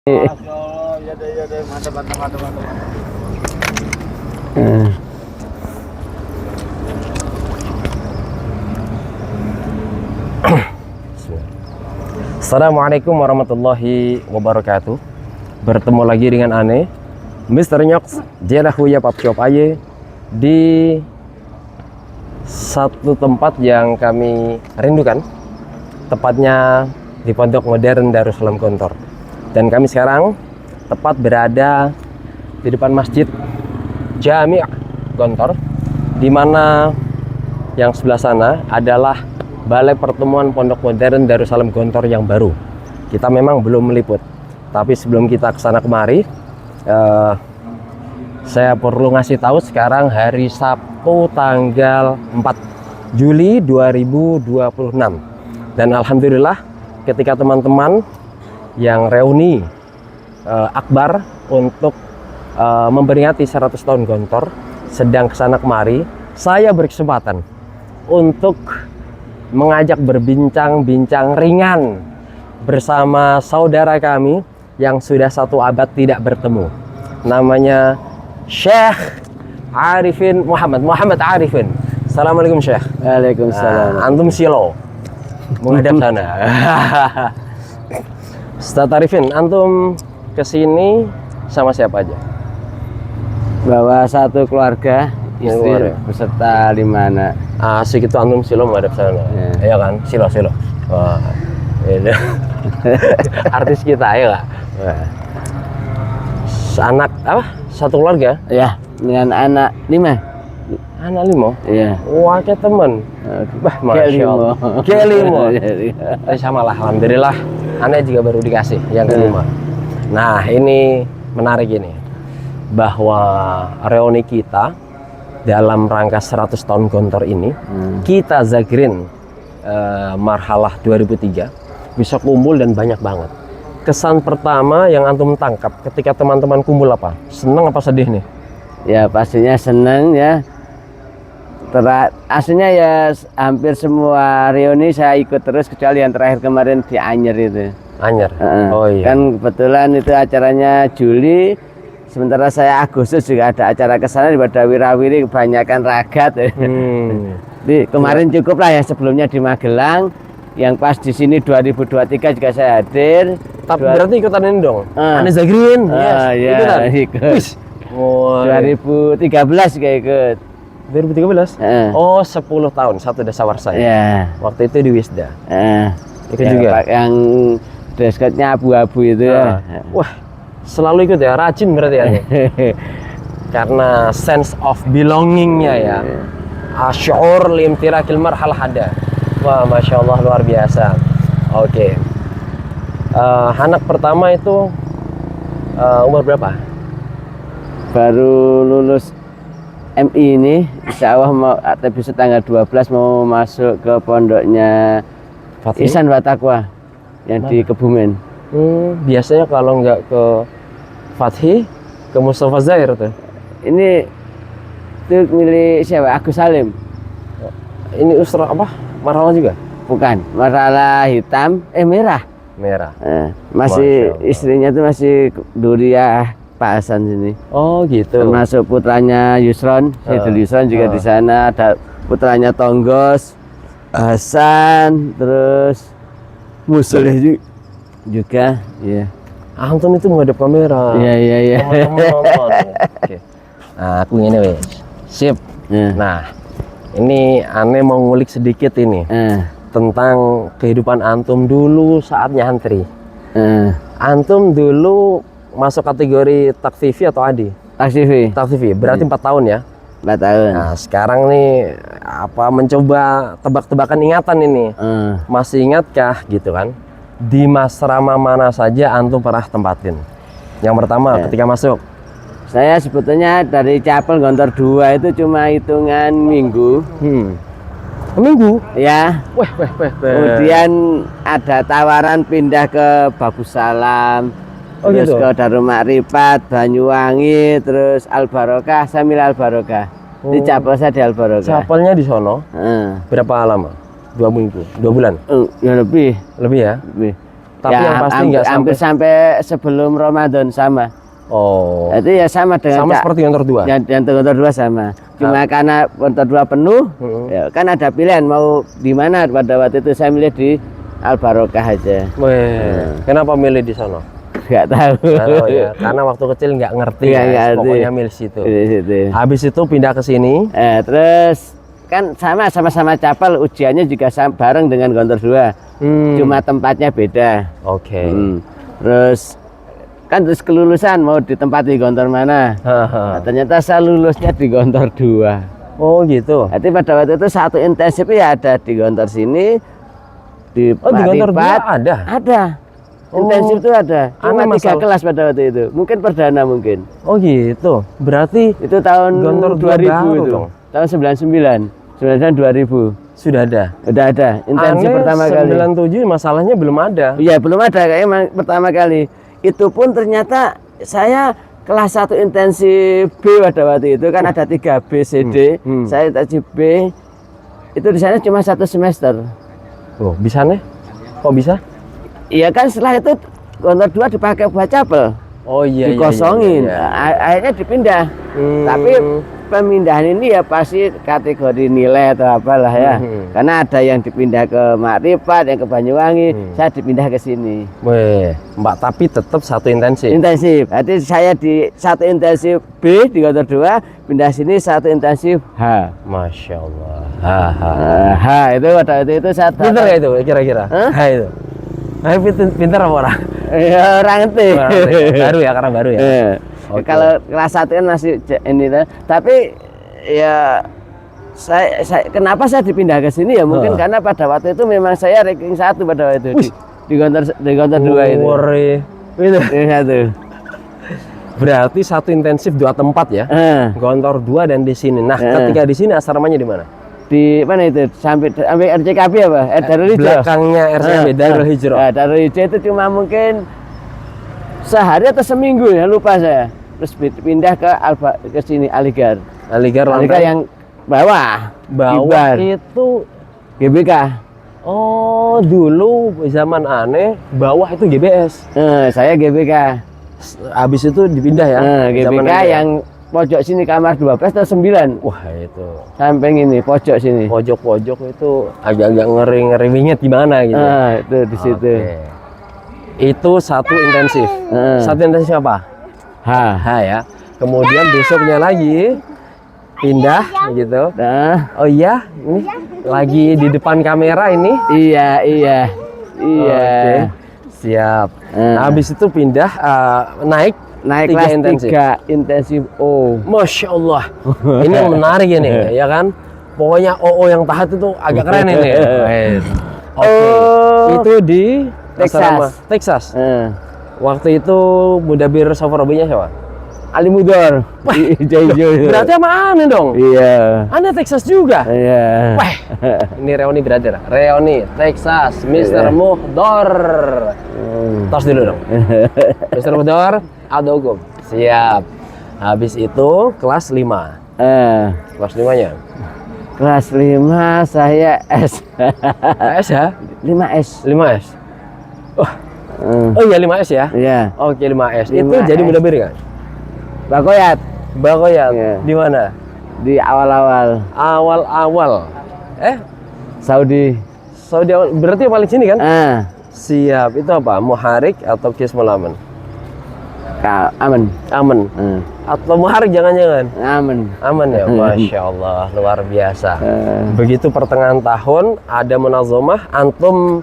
Masya Allah, ya deh, mantap, mantap, mantap, mantap. Assalamualaikum warahmatullahi wabarakatuh. Bertemu lagi dengan Ane Mr. Nyox Jelahuya Papcop Aye di satu tempat yang kami rindukan, tepatnya di Pondok Modern Darussalam Gontor. Dan kami sekarang tepat berada di depan Masjid Jami' Gontor, di mana yang sebelah sana adalah Balai Pertemuan Pondok Modern Darussalam Gontor yang baru. Kita memang belum meliput, tapi sebelum kita kesana kemari, saya perlu ngasih tahu sekarang hari Sabtu tanggal 4 Juli 2026. Dan alhamdulillah ketika teman-teman yang reuni akbar untuk memperingati 100 tahun Gontor sedang kesana kemari, saya berkesempatan untuk mengajak berbincang-bincang ringan bersama saudara kami yang sudah satu abad tidak bertemu. Namanya Syekh Arifin Muhammad Arifin. Assalamualaikum Syekh. Waalaikumsalam. Antum silo menghadap sana. Ustaz Arifin, antum kesini sama siapa aja? Bawa satu keluarga, istri beserta 5 anak. Asik itu, antum silo menghadap sana. Iya kan? Silo. Wah, ini artis kita ya kak. Anak apa? Satu keluarga? Ya, dengan anak 5. Anak 5? Iya. Wah, kayak temen. Bah, Masya Allah. Kelimo. Sama lah, alhamdulillah. Aneh juga baru dikasih yang kelima. Nah, ini menarik ini, bahwa reuni kita dalam rangka 100 tahun Gontor ini, kita Zagrin marhalah 2003 bisa kumpul dan banyak banget. Kesan pertama yang antum tangkap ketika teman-teman kumpul apa? Seneng apa sedih nih? Ya pastinya seneng ya. Aslinya ya hampir semua reuni saya ikut terus, kecuali yang terakhir kemarin di Anyer itu. Anyer? Oh iya. Kan kebetulan itu acaranya Juli, sementara saya Agustus juga ada acara kesana di Badawirawiri, kebanyakan ragat. Di kemarin cukup lah, yang sebelumnya di Magelang, yang pas di sini 2023 juga saya hadir. Tapi berarti ikutan ini dong? Ane Zagrin? Iya, ikut. 2013 juga ikut. 2013? Oh, 10 tahun, satu desa Warsaya. Waktu itu di Wisda. Ikut juga? Yang dress code-nya abu-abu itu ya. Wah, selalu ikut ya, rajin berarti ya. Karena sense of belonging-nya ya. Asy'ur limtirakil marhalah ada. Wah, Masya Allah, luar biasa. Oke. Anak pertama itu umur berapa? Baru lulus MI ini, insya Allah mau bisa tanggal 12 mau masuk ke pondoknya Ihsan wa Taqwa yang di Kebumen. Biasanya kalau nggak ke Fathi, ke Mustafa Zair tuh. Ini tuh milik siapa? Agus Salim. Ini usra apa? Marhalah juga? Bukan, marhalah hitam, merah. Merah. Masih istrinya tuh masih Duriah Pak Hasan sini. Oh gitu. Termasuk putranya Yusron, Saidul Yusron juga di sana. Ada putranya Tonggos, Hasan, terus Musoleh juga. Iya. Antum itu menghadap kamera. Iya. Oke. Nah, aku ini wes. Sip. Nah, ini Ane mau ngulik sedikit ini tentang kehidupan antum dulu saat nyantri. Antum dulu masuk kategori taktivi atau adi? Taktivi. Berarti 4 tahun ya? 4 tahun. Nah, sekarang nih apa mencoba tebak-tebakan ingatan ini. Masih ingatkah gitu kan? Di masrama mana saja antum pernah tempatin? Yang pertama ketika masuk. Saya sebetulnya dari Capel Gontor 2 itu cuma hitungan minggu. Minggu? Ya. Weh. Kemudian ada tawaran pindah ke Babus Salam. Terus ke Darul Makrifat, Banyuwangi, terus Al Barokah, saya milih Al Barokah. Di Capel saya di Al Barokah. Capelnya di sono? Berapa lama? 2 minggu? 2 bulan? Ya lebih. Lebih ya? Lebih. Tapi yang pasti nggak hampir sampai sebelum Ramadan sama. Oh. Itu ya sama dengan Sama seperti Gontor 2. Yang Gontor 2 sama. Cuma karena Gontor 2 penuh, ya kan ada pilihan mau di mana. Pada waktu itu saya milih di Al Barokah aja. Kenapa milih di sana? Nggak tahu. Ya. Karena waktu kecil nggak ngerti, pokoknya milih situ. Habis itu pindah ke sini. Terus kan sama-sama capal, ujiannya juga bareng dengan Gontor 2. Cuma tempatnya beda. Oke. Terus kan terus kelulusan mau ditempati Gontor mana? Nah, ternyata saya lulusnya di Gontor 2. Oh gitu. Jadi pada waktu itu satu intensif ya ada di Gontor sini, di Gontor 2 ada. Ada. Intensif itu ada. Cuma 3 kelas pada waktu itu. Mungkin perdana mungkin. Oh gitu. Berarti itu tahun Gontor 2000 itu. Dong. Tahun 99. 2000. Sudah ada. Udah ada. Intensif pertama kali. 97 masalahnya belum ada. Iya, belum ada kayaknya pertama kali. Itu pun ternyata saya kelas 1 intensif B pada waktu itu kan ada 3 B, C, D. Saya intensif B. Itu di sana cuma 1 semester. Oh, bisa nih? Kok bisa? Iya kan setelah itu Gontor 2 dipakai buat capel. Oh iya. Dikosongin. Iya. Akhirnya dipindah. Tapi pemindahan ini ya pasti kategori nilai atau apalah ya. Karena ada yang dipindah ke Makrifat, yang ke Banyuwangi, saya dipindah ke sini. Mbak, tapi tetap 1 intensif. Intensif. Jadi saya di 1 intensif B di Gontor 2, pindah sini 1 intensif H. Masya Allah. H itu pada waktu itu saya pinter ya itu kira-kira? H itu. Pinter apa orang? Ya orang ngerti. Baru ya, karena baru ya. Okay. Kalau kelas 1 kan masih ini, tapi ya saya kenapa saya dipindah ke sini ya mungkin karena pada waktu itu memang saya ranking 1 pada waktu itu di Gontor 2 itu. Itu 1. Berarti 1 intensif 2 tempat ya. Gontor 2 dan di sini. Nah, ketika di sini asramanya di mana? Di mana itu? Sampai RCKB apa? Darul Hijrah. Belakangnya RCKB Darul Hijrah. Nah, Darul Hijrah itu cuma mungkin sehari atau seminggu ya, lupa saya. Terus pindah ke sini Aligar yang bawah itu GBK. Oh, dulu zaman aneh bawah itu GBS. Saya GBK. Habis itu dipindah ya. GBK yang pojok sini kamar 12 atau 9. Wah, itu samping ini pojok sini. Pojok itu agak-agak ngeri bingit gimana gitu. Itu di situ. Itu 1 intensif. 1 intensif apa? H ya. Kemudian besoknya lagi pindah gitu. Oh iya, ini lagi di depan kamera ini. Iya. Oke. Siap. Nah, habis itu pindah naik kelas 3 intensif O. Masya Allah. Ini yang menarik ini ya kan. Pokoknya OO yang tahat itu agak keren ini. Itu di Texas. Waktu itu Mudabir Safarobinya siapa? Ali Mudor. Berarti sama Ane dong? Iya. Ane Texas juga? Iya. Wah, ini reuni berarti lah. Reuni Texas, Mr. Muhdor. Tos dulu dong. Mr. Muhdor, ada hukum. Siap. Habis itu kelas 5. Kelas 5-nya? Kelas 5 saya S. S ya? 5S. 5S. Oh iya 5S ya? Iya. Oke 5S. 5S. Itu jadi Mudabir kan? Bakoyat. Iya. Di mana? Di awal-awal. Awal-awal. Saudi awal. Berarti yang paling sini kan? Siap. Itu apa? Muharik atau Qismul Aman? Aman. Atau Muharik jangan-jangan? Aman ya? Masya Allah, luar biasa. Begitu pertengahan tahun ada munazomah, antum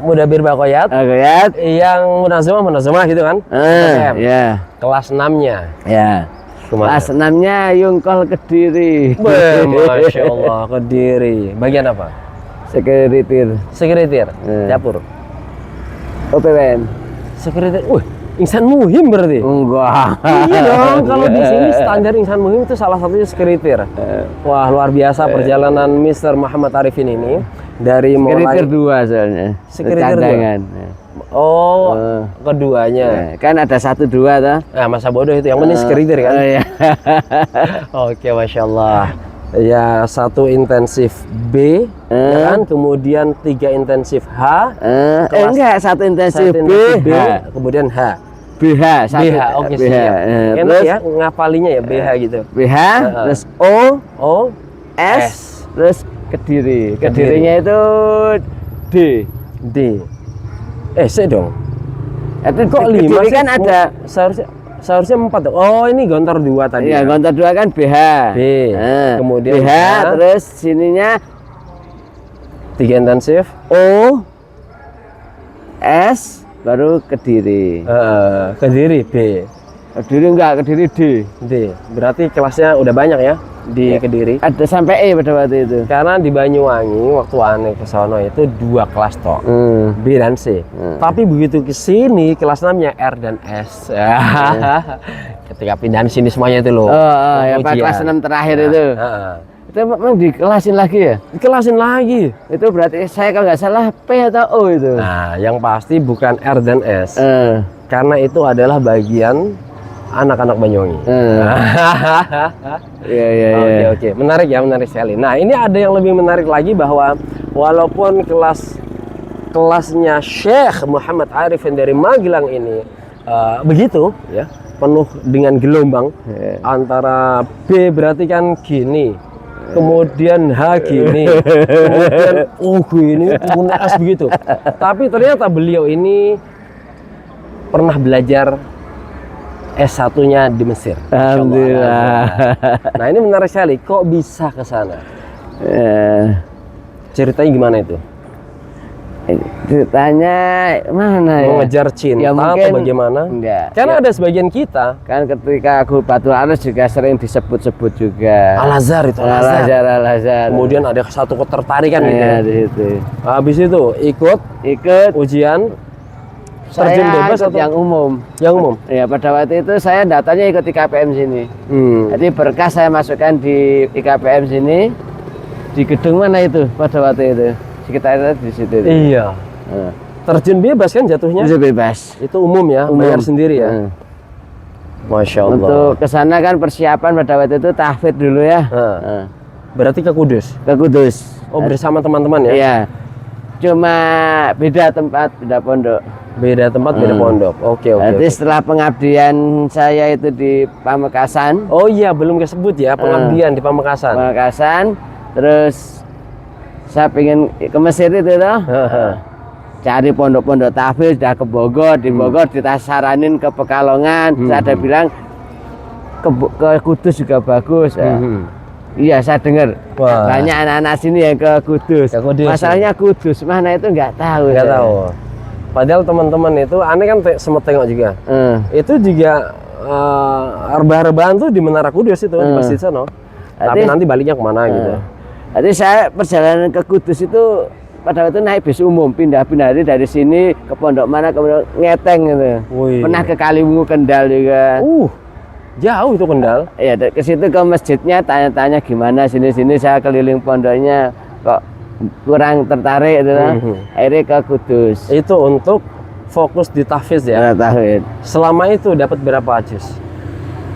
Mudabir Bakoyat yang munazomah gitu kan? Iya. Kelas 6-nya. Ya. Kelas 6-nya Yungkol Kediri. Masya Allah, Kediri. Bagian apa? Sekretariat. Dapur. OPWN. Sekretariat. Insan muhim berarti? Enggak. Iya dong, kalau di sini standar insan muhim itu salah satunya sekretariat. Wah, luar biasa perjalanan Mr. Muhammad Arifin ini dari mulai sekretariat 2 soalnya. Sekretariat 2. Oh, keduanya. Kan ada 1, 2 toh. Nah, masa bodoh itu yang penting sekretariat kan? Iya. Oke, Masya Allah. Ya, 1 intensif B, ya kan? Kemudian 3 intensif H. Enggak, 1 intensif B, kemudian H. BH, 1 BH, oke, BH. siap. Enak Terus ya ngapalinya ya BH gitu. BH, terus O, S, terus Kediri. Kedirinya itu D. D. C dong. Itu Kok 5 Kediri sih? kan ada Seharusnya 4. Oh, ini Gontor 2 tadi. ya, Gontor 2 kan BH. B. Kemudian BH, terus sininya 3 intensif. O, S, baru Kediri. Kediri B. Kediri enggak, Kediri D. D. Berarti kelasnya udah banyak ya di Kediri. Ada sampai E pada waktu itu. Karena di Banyuwangi waktu aneh ke sono itu 2 kelas toh. B dan C. Tapi begitu ke sini kelas namanya R dan S. Ketika pindahan sini semuanya itu loh. Ya Pak, kelas 6 terakhir itu. Itu memang dikelasin lagi ya? Dikelasin lagi. Itu berarti saya kalau nggak salah P atau O itu. Nah, yang pasti bukan R dan S. Karena itu adalah bagian anak-anak Banyuwangi. Iya. Oke. Menarik ya, menarik sekali. Nah, ini ada yang lebih menarik lagi bahwa walaupun kelasnya Syekh Muhammad Arif yang dari Magelang ini begitu ya, penuh dengan gelombang. Antara B berarti kan gini, kemudian H gini, kemudian O gini, kemudian S begitu. Tapi ternyata beliau ini pernah belajar S1-nya di Mesir. Alhamdulillah. Nah, ini menarik sekali. Kok bisa ke sana? Ceritanya gimana itu? Ceritanya mana ya? Mengejar cinta Ya, mungkin, atau bagaimana? Enggak. Karena ada sebagian kita. Kan ketika aku Batul Aras juga sering disebut-sebut juga. Al-Azhar itu. Al-Azhar. Kemudian ada satu ketertarikan gitu. Ya, di situ. Habis itu ikut ujian. Terjun bebas atau yang umum? Yang umum. Ya, pada waktu itu saya datanya ikut IKPM sini. Jadi berkas saya masukkan di IKPM sini. Di gedung mana itu pada waktu itu? Sekitar di situ. Iya. Terjun bebas kan jatuhnya? Terjun bebas. Itu umum ya, bayar sendiri ya. Masya Allah. Untuk kesana kan persiapan pada waktu itu tahfidz dulu ya. Berarti ke Kudus? Ke Kudus. Oh, bersama teman-teman ya? Iya. Cuma beda tempat, beda pondok. Beda tempat, beda pondok. Oke. Jadi setelah pengabdian saya itu di Pamekasan. Oh iya, belum disebut ya pengabdian di Pamekasan. Terus saya pengen ke Mesir itu loh. Cari pondok-pondok tahfidz, sudah ke Bogor, di Bogor ditasaranin ke Pekalongan. Saya ada bilang ke Kudus juga bagus. Iya, saya dengar banyak anak-anak sini yang ke Kudus. Masalahnya Kudus mana itu nggak tahu. Nggak tahu. Padahal teman-teman itu, aneh kan sempat tengok juga. Itu juga rebah-rebahan tuh di Menara Kudus itu di Masjid sono. Tapi nanti baliknya kemana gitu. Jadi saya perjalanan ke Kudus itu pada waktu naik bis umum, pindah-pindah dari sini ke pondok mana, ke pondok Ngeteng gitu. Pernah ke Kaliwungu Kendal juga. Jauh itu Kendal. Iya, ke situ ke masjidnya tanya-tanya gimana sini-sini, saya keliling pondoknya kok kurang tertarik gitu. Akhirnya ke Kudus. Itu untuk fokus di tahfidz ya. Tahfidz. Selama itu dapat berapa juz?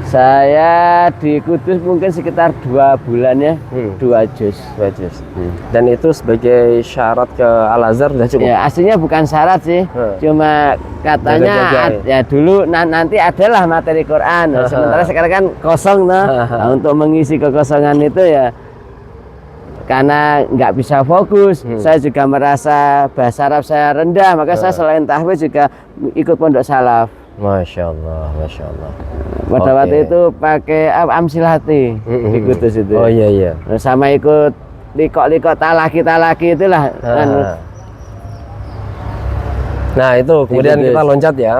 Saya di Kudus mungkin sekitar 2 bulan ya. 2 juz. Dan itu sebagai syarat ke Al-Azhar sudah cukup? Ya, aslinya bukan syarat sih. Cuma katanya ya dulu nanti adalah materi Quran. Sementara sekarang kan kosong nah, untuk mengisi kekosongan itu ya karena nggak bisa fokus. Saya juga merasa bahasa Arab saya rendah, maka saya selain tahfidz juga ikut pondok salaf. Masya Allah. Pada waktu itu pakai amsilati di Kudus itu. Oh iya. Sama ikut likok talaki itulah. Nah itu kemudian kita loncat ya.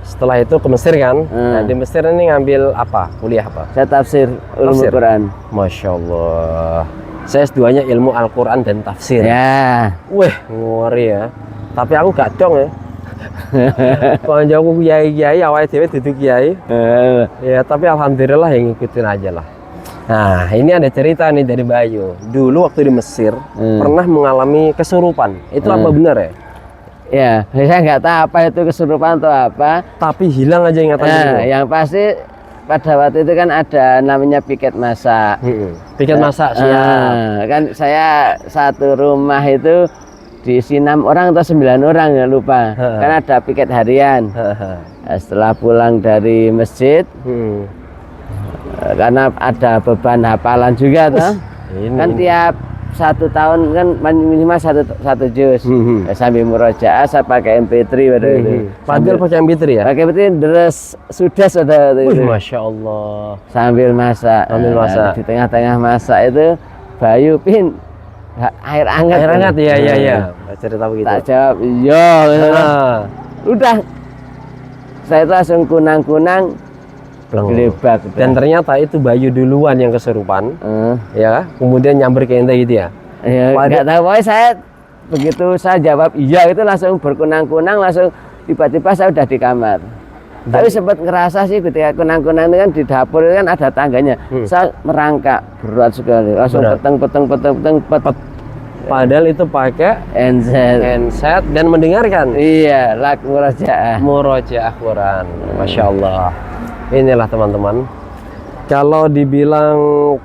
Setelah itu ke Mesir kan. Nah di Mesir ini ngambil apa? Kuliah apa? Saya tafsir ulumul Quran. Masya Allah. Saya S2-nya ilmu Al-Quran dan tafsir. Ya. Wih, ngori ya. Tapi aku gak dong ya. Kalau aku kiai awalnya dewe duduk kiai. Ya tapi alhamdulillah yang ngikutin aja lah. Nah ini ada cerita nih dari Bayu. Dulu waktu di Mesir pernah mengalami kesurupan. Itu apa benar ya? Ya, saya nggak tahu apa itu kesurupan atau apa. Tapi hilang aja ingatannya. Yang pasti pada waktu itu kan ada namanya piket massa. Piket massa siap. Kan saya satu rumah itu diisi 6 orang atau 9 orang ya lupa. Kan ada piket harian. Nah, setelah pulang dari masjid, karena ada beban hafalan juga toh. Kan tiap 1 tahun kan minimal satu juz. Ya, sambil murojaah saya pakai MP3 pada itu. Padahal pakai MP3 ya? Pakai MP3 deres sudah itu. Masya Allah. Sambil masak. Nah, di tengah-tengah masak itu Bayu pin air hangat. Air hangat iya. Cerita begitu. Tak jawab iya. Udah. Saya itu langsung kunang-kunang gelebak. Dan ternyata itu Bayu duluan yang kesurupan. Ya, kemudian nyamber ke ente gitu ya. Ya, enggak tahu, pokoknya saya begitu saya jawab iya itu langsung berkunang-kunang, langsung tiba-tiba saya udah di kamar. Tapi sempat ngerasa sih ketika kunang-kunang itu kan di dapur itu kan ada tangganya. Saya merangkak berat sekali, langsung peteng. Padahal itu pakai handset dan mendengarkan. Iya, lagu murojaah Quran. Masya Allah. Inilah teman-teman. Kalau dibilang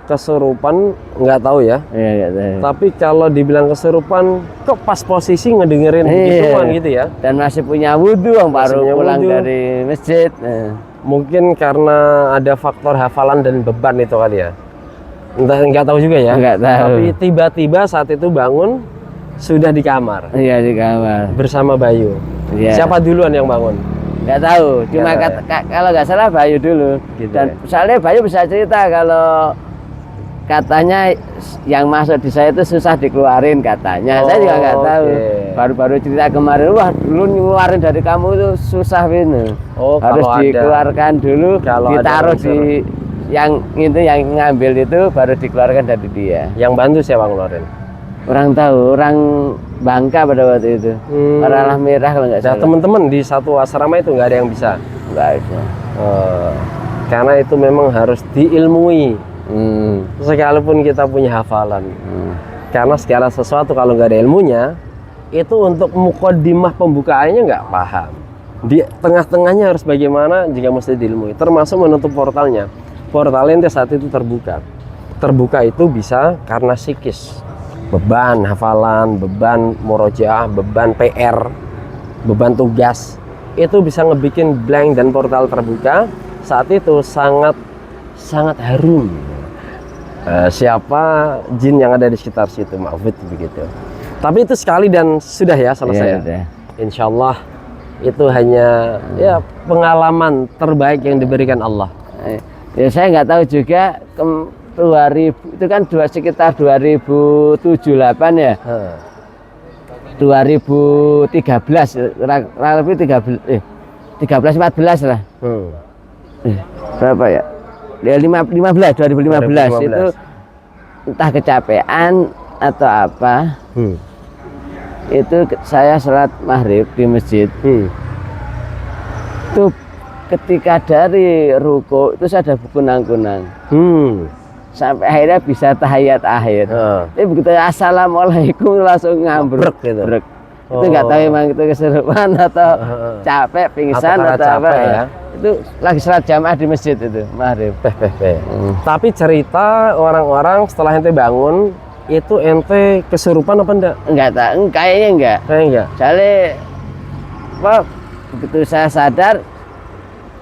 kesurupan nggak tahu ya. Iya, nggak tahu. Tapi kalau dibilang kesurupan, kok pas posisi ngedengerin begituan gitu ya. Dan masih punya wudhu, baru pulang dari masjid. Mungkin karena ada faktor hafalan dan beban itu kali ya. Entah, nggak tahu juga ya. Nggak tahu. Tapi tiba-tiba saat itu bangun sudah di kamar. Iya, di kamar bersama Bayu. Iya. Siapa duluan yang bangun? Nggak tahu, cuma kalau nggak salah Bayu dulu. Gitu. Dan soalnya Bayu bisa cerita kalau katanya yang masuk di saya itu susah dikeluarin katanya. Saya juga nggak tahu. Baru-baru cerita kemarin, wah dulu ngeluarin dari kamu itu susah ini. Harus dikeluarkan dulu, ditaruh di yang itu yang ngambil itu baru dikeluarkan dari dia. Yang bantu siapa ngeluarin? Orang tahu, orang Bangka pada waktu itu. Orang Merah kalau nggak salah. Teman-teman di satu asrama itu nggak ada yang bisa? Nggak bisa. Karena itu memang harus diilmui. Sekalipun kita punya hafalan. Karena segala sesuatu kalau nggak ada ilmunya, itu untuk mukaddimah pembukaannya nggak paham. Di tengah-tengahnya harus bagaimana jika mesti diilmui. Termasuk menutup portalnya. Portalnya saat itu terbuka. Terbuka itu bisa karena psikis. Beban hafalan, beban murojaah, beban PR, beban tugas itu bisa ngebikin blank dan portal terbuka. Saat itu sangat harum. Siapa jin yang ada di sekitar situ, maafud begitu. Tapi itu sekali dan sudah ya selesai. Ya, insya Allah itu hanya ya pengalaman terbaik yang diberikan Allah. Ya saya nggak tahu juga 2000 itu kan sekitar 2007-8 ya. 2013 lebih 13 14 lah. Berapa ya? Ya 2015 itu entah kecapean atau apa. Itu saya sholat maghrib di masjid. Itu ketika dari ruko itu saya ada kunang-kunang. Sampai akhirnya bisa tahiyat akhir. Tapi begitu assalamualaikum langsung ngambruk gitu. Itu nggak tahu emang itu kesurupan atau capek, pingsan atau apa ya. Itu lagi sholat jamaah di masjid itu maghrib. Tapi cerita orang-orang setelah ente bangun itu ente kesurupan apa enggak? Enggak tahu, kayaknya enggak. Soalnya begitu saya sadar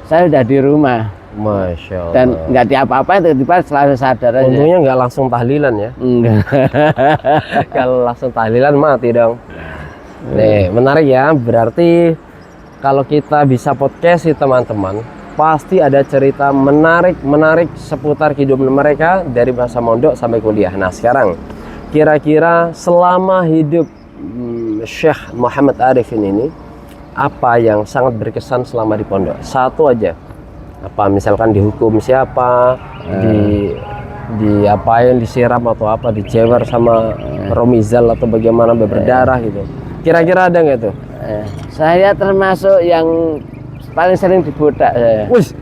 saya udah di rumah. Masya Allah. Dan nggak diapa-apain, tiba-tiba selalu sadar aja. Untungnya nggak langsung tahlilan ya. Enggak. Kalau langsung tahlilan mati dong. Nih menarik ya. Berarti kalau kita bisa podcast sih teman-teman, pasti ada cerita menarik seputar kehidupan mereka dari masa mondok sampai kuliah. Nah sekarang kira-kira selama hidup Syekh Muhammad Arifin ini, apa yang sangat berkesan selama di pondok? Satu aja. Apa misalkan dihukum siapa, diapain, disiram atau apa, dijewer sama Romizal atau bagaimana berdarah gitu. Kira-kira ada nggak tuh? Saya termasuk yang paling sering dibotak saya. Wih.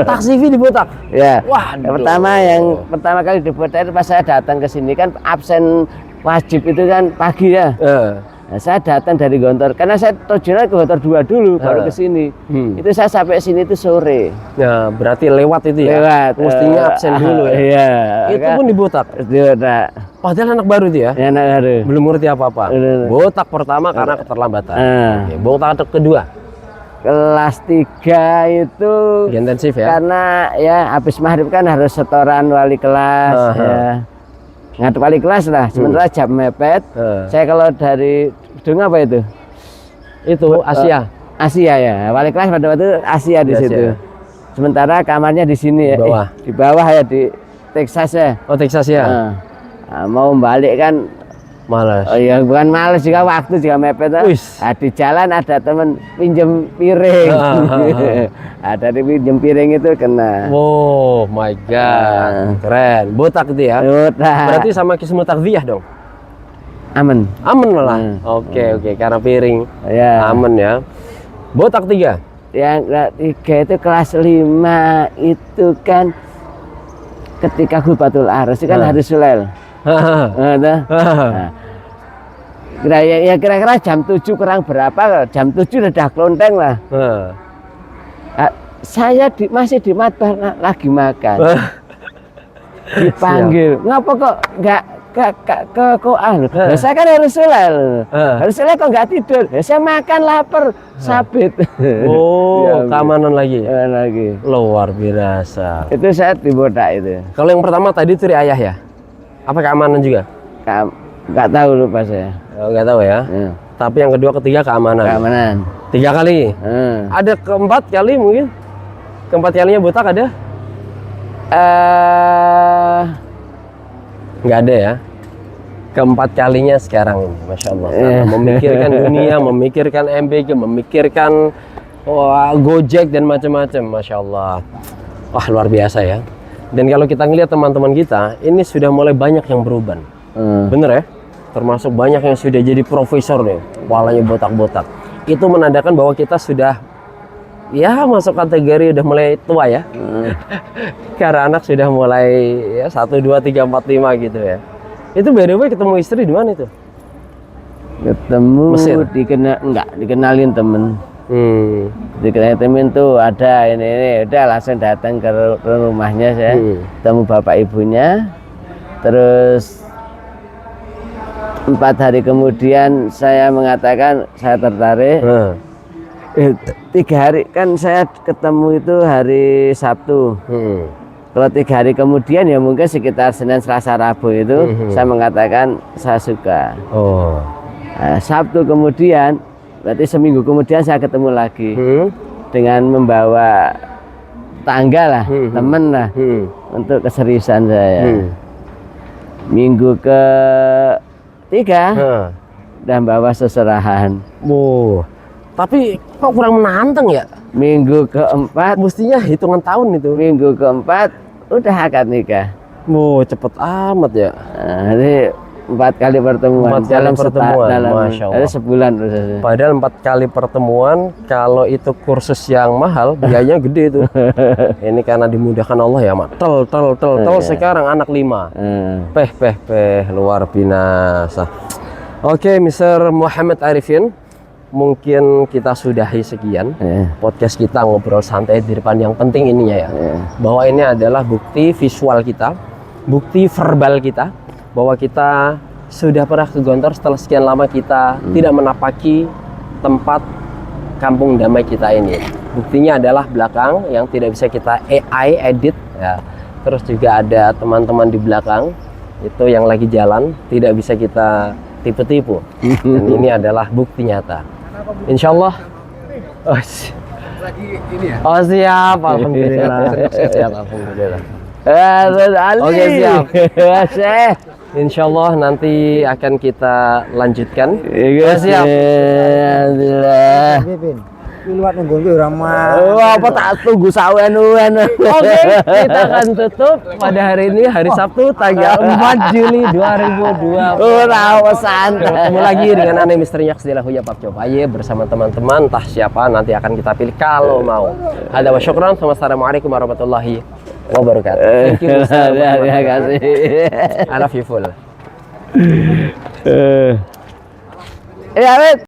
Taksifi dibotak? Ya. Wah. Yang pertama kali dibotak itu pas saya datang ke sini kan absen wajib itu kan pagi ya. Nah, saya datang dari Gontor karena saya tujuannya ke Gontor 2 dulu baru ke sini. Itu saya sampai sini itu sore. Ya, berarti lewat itu ya. Lewat. Mestinya absen dulu ya. Iya. Itu kan? pun dibotak. Dibotak. Padahal anak baru itu ya. Ya, anak baru. Belum ngerti apa-apa. Botak pertama karena keterlambatan. Oke, botak kedua. Kelas 3 itu intensif ya. Karena ya habis maghrib kan harus setoran wali kelas ya. Ngadep wali kelas lah, sementara jam mepet. Saya kalau dari gedung apa itu? Itu Asia. Asia ya, wali kelas pada waktu itu Asia di situ. Sementara kamarnya di sini ya. Di bawah ya di Texas ya. Oh, Texas ya. Nah, mau balik kan malas. Oh iya, bukan malas juga waktu juga mepet. Nah, di jalan ada temen pinjem piring. Ada di pinjem piring itu kena. Oh my god, keren. Botak itu ya. Botak. Berarti sama Kismu Takziyah dong. Aman. Aman malah. Oke, karena piring. Ya. Aman ya. Botak 3. Yang 3 itu kelas 5 itu kan ketika Hubatul Aras itu kan hari Sulel. Kira-kira jam 7 kurang berapa, jam 7 udah klonteng lah. Saya masih di matbah lagi makan. Dipanggil, ngapa kok nggak ke koan? Saya kan harus Sulel. Harus Sulel kok nggak tidur? Ya, saya makan lapar, sabit. Oh, keamanan lagi. Luar biasa. Itu saya dibotak itu. Kalau yang pertama tadi itu ayah ya? Apa keamanan juga? Nggak tahu, lupa saya. Oh, nggak tahu ya. Tapi yang kedua, ketiga keamanan. 3 kali. Ada keempat kali mungkin? Keempat kalinya botak ada? Nggak ada ya. Keempat kalinya sekarang ini, masya Allah. Memikirkan dunia, memikirkan MBG, memikirkan Gojek dan macam-macam, masya Allah. Wah, luar biasa ya. Dan kalau kita ngelihat teman-teman kita, ini sudah mulai banyak yang berubah. Bener ya? Termasuk banyak yang sudah jadi profesor nih, walanya botak-botak. Itu menandakan bahwa kita sudah ya masuk kategori udah mulai tua ya. Karena anak sudah mulai ya 1, 2, 3, 4, 5 gitu ya. Itu by the way ketemu istri di mana itu? Ketemu Mesir? Dikenalin temen. Dikenalin temen tuh ada ini udah langsung datang ke rumahnya saya. Ketemu bapak ibunya. Terus 4 hari kemudian saya mengatakan saya tertarik. 3 hari kan saya ketemu itu hari Sabtu. Kalau 3 hari kemudian ya mungkin sekitar Senin, Selasa, Rabu itu saya mengatakan saya suka. Nah, Sabtu kemudian berarti seminggu kemudian saya ketemu lagi dengan membawa tangga lah, temen lah untuk keseriusan saya. Minggu ke-3 dan bawa seserahan. Tapi kok kurang menantang ya? Minggu ke-4 mestinya hitungan tahun itu. Minggu ke-4 udah akad nikah. Cepet amat ya. Nah, ini 4 kali pertemuan. 4 kali pertemuan, Masya Allah. Ada sebulan prosesnya. Padahal 4 kali pertemuan, kalau itu kursus yang mahal, biayanya gede itu. Ini karena dimudahkan Allah ya, Mak. Tel, sekarang anak 5. Luar biasa. Oke, Mr. Muhammad Arifin, mungkin kita sudahi sekian podcast kita ngobrol santai di depan. Yang penting ininya ya, bahwa ini adalah bukti visual kita, bukti verbal kita, bahwa kita sudah pernah ke Gontor setelah sekian lama kita tidak menapaki tempat kampung damai kita ini. Buktinya adalah belakang yang tidak bisa kita AI edit ya. Terus juga ada teman-teman di belakang itu yang lagi jalan, tidak bisa kita tipu-tipu. Dan ini adalah bukti nyata. Insya Allah. Oh siap, alhamdulillah. Siap, alhamdulillah. Oke, siap. Insya Allah nanti akan kita lanjutkan. Siap. Alhamdulillah. Luat nunggu ramah. Apa tak tunggu sawen-wen. Oke, kita akan tutup pada hari ini, hari Sabtu tanggal 4 Juli 2020. Santai. Ketemu lagi dengan Ane Misteri Nyaksdila Huya Pak Cobaye bersama teman-teman, entah siapa nanti akan kita pilih kalau mau. Ada wa syukran. Wassalamualaikum warahmatullahi wabarakatuh. Thank you. Terima kasih. I love you full. Iya, Wit.